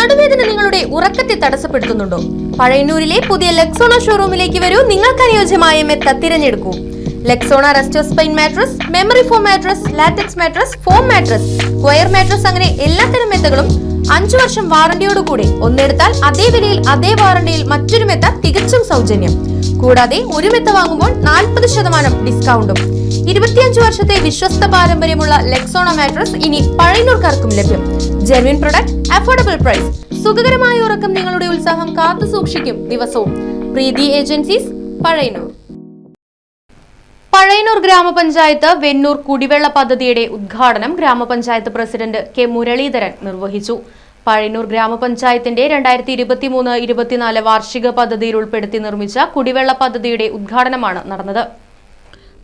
നടുവേദന നിങ്ങളുടെ ഉറക്കത്തെ തടസ്സപ്പെടുത്തുന്നുണ്ടോ? പഴയന്നൂരിലെ പുതിയ ലെക്സോണ ഷോറൂമിലേക്ക് വരൂ. നിങ്ങൾക്ക് അനുയോജ്യമായ മെത്ത തിരഞ്ഞെടുക്കൂ. Lexona Resto Spine mattress, memory foam mattress, latex mattress, foam mattress, square mattress അങ്ങനെ എല്ലാത്തരം മെത്തകളും 5 വർഷം വാറണ്ടിയോടുകൂടി ഒന്നെടുത്താൽ അതേ വിലയിൽ അതേ വാറണ്ടിയിൽ മറ്റൊരു മെത്ത തികച്ചും സൗജന്യം. കൂടാതെ ഒരു മെത്ത വാങ്ങുമ്പോൾ 40% ഡിസ്കൗണ്ടും. 25 വർഷത്തെ വിശ്വസ്ത പാരമ്പര്യമുള്ള ലെക്സോണ മാട്രസ് ഇനി പഴയന്നൂർക്കാർക്കും ലഭ്യം. Genuine product, affordable price. സുഖകരമായ ഉറക്കം നിങ്ങളുടെ ഉത്സാഹം കാത്തു സൂക്ഷിക്കും ദിവസവും. പ്രീതി ഏജൻസീസ്, പഴയന്നൂർ. പഴയന്നൂർ ഗ്രാമപഞ്ചായത്ത് വെന്നൂർ കുടിവെള്ള പദ്ധതിയുടെ ഉദ്ഘാടനം ഗ്രാമപഞ്ചായത്ത് പ്രസിഡന്റ് കെ മുരളീധരൻ നിർവഹിച്ചു. പഴയന്നൂർ ഗ്രാമപഞ്ചായത്തിന്റെ 2023-24 വാർഷിക പദ്ധതിയിൽ ഉൾപ്പെടുത്തി നിർമ്മിച്ച കുടിവെള്ള പദ്ധതിയുടെ ഉദ്ഘാടനമാണ് നടന്നത്.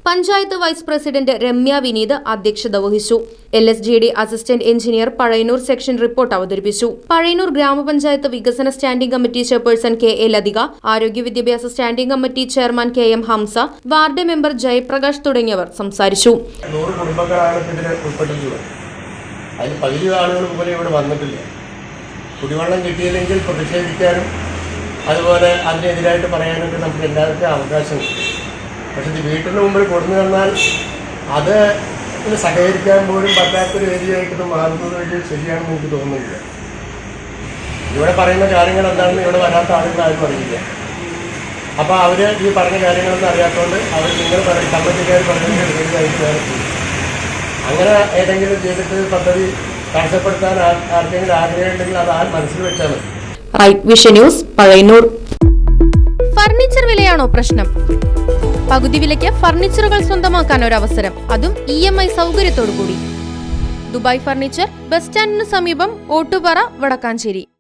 പഞ്ചായത്ത് വൈസ് പ്രസിഡന്റ് രമ്യ വിനീത് അധ്യക്ഷത വഹിച്ചു. LSGD assistant engineer Pazhayannur section report അവതരിപ്പിച്ചു. പഴയന്നൂർ ഗ്രാമപഞ്ചായത്ത് വികസന standing committee chairperson KA Lathika, ആരോഗ്യ വിദ്യാഭ്യാസ standing committee chairman KM Hamsa, ward member Jayaprakash തുടങ്ങിയവർ സംസാരിച്ചു. 100 കുടുംബങ്ങളാണ് ഇതിൽ ഉൾപ്പെട്ടിട്ടുള്ളത്. അതിൽ പകുതി ആളുകൾ പോലും ഇവിടെ വന്നിട്ടില്ല. കുടിവെള്ളം കിട്ടിയില്ലെങ്കിൽ പ്രതിഷേധിക്കാനും അതുപോലെ അതിനെതിരായിട്ട് പറയാനൊക്കെ നമുക്ക് എല്ലാവർക്കും അവകാശമുണ്ട്. പക്ഷെ ഇത് വീട്ടിന് മുമ്പിൽ കൊടുന്നു തന്നാൽ അത് സഹകരിക്കാൻ പോലും പറ്റാത്തൊരു ഏരിയയായിട്ട് മാറുന്നത് വലിയ ശരിയാണെന്ന് എനിക്ക് തോന്നുന്നില്ല. ഇവിടെ പറയുന്ന കാര്യങ്ങൾ എന്താണെന്ന് ഇവിടെ വരാത്ത ആളുകൾ ആരും അറിയില്ല. അപ്പോൾ അവർ ഈ പറഞ്ഞ കാര്യങ്ങളൊന്നും അറിയാത്തതുകൊണ്ട് അവർ നിങ്ങൾ കമ്മിറ്റിക്കാർ പറയുന്നത് ശരിയായിട്ട് വേറെ അങ്ങനെ ഏതെങ്കിലും ചെയ്തിട്ട് പദ്ധതി തടസ്സപ്പെടുത്താൻ ആർക്കെങ്കിലും ആഗ്രഹമുണ്ടെങ്കിൽ അത് മനസ്സിൽ വെച്ചാൽ മതി. Vision news, Pazhayannur. ഫർണിച്ചർ വിലയാണോ പ്രശ്നം? പകുതി വിലയ്ക്ക് ഫർണിച്ചറുകൾ സ്വന്തമാക്കാൻ ഒരു അവസരം, അതും EMI സൗകര്യത്തോടു കൂടി. ദുബായ് ഫർണിച്ചർ, ബസ് സ്റ്റാൻഡിന് സമീപം, ഓട്ടുപാറ, വടക്കാഞ്ചേരി.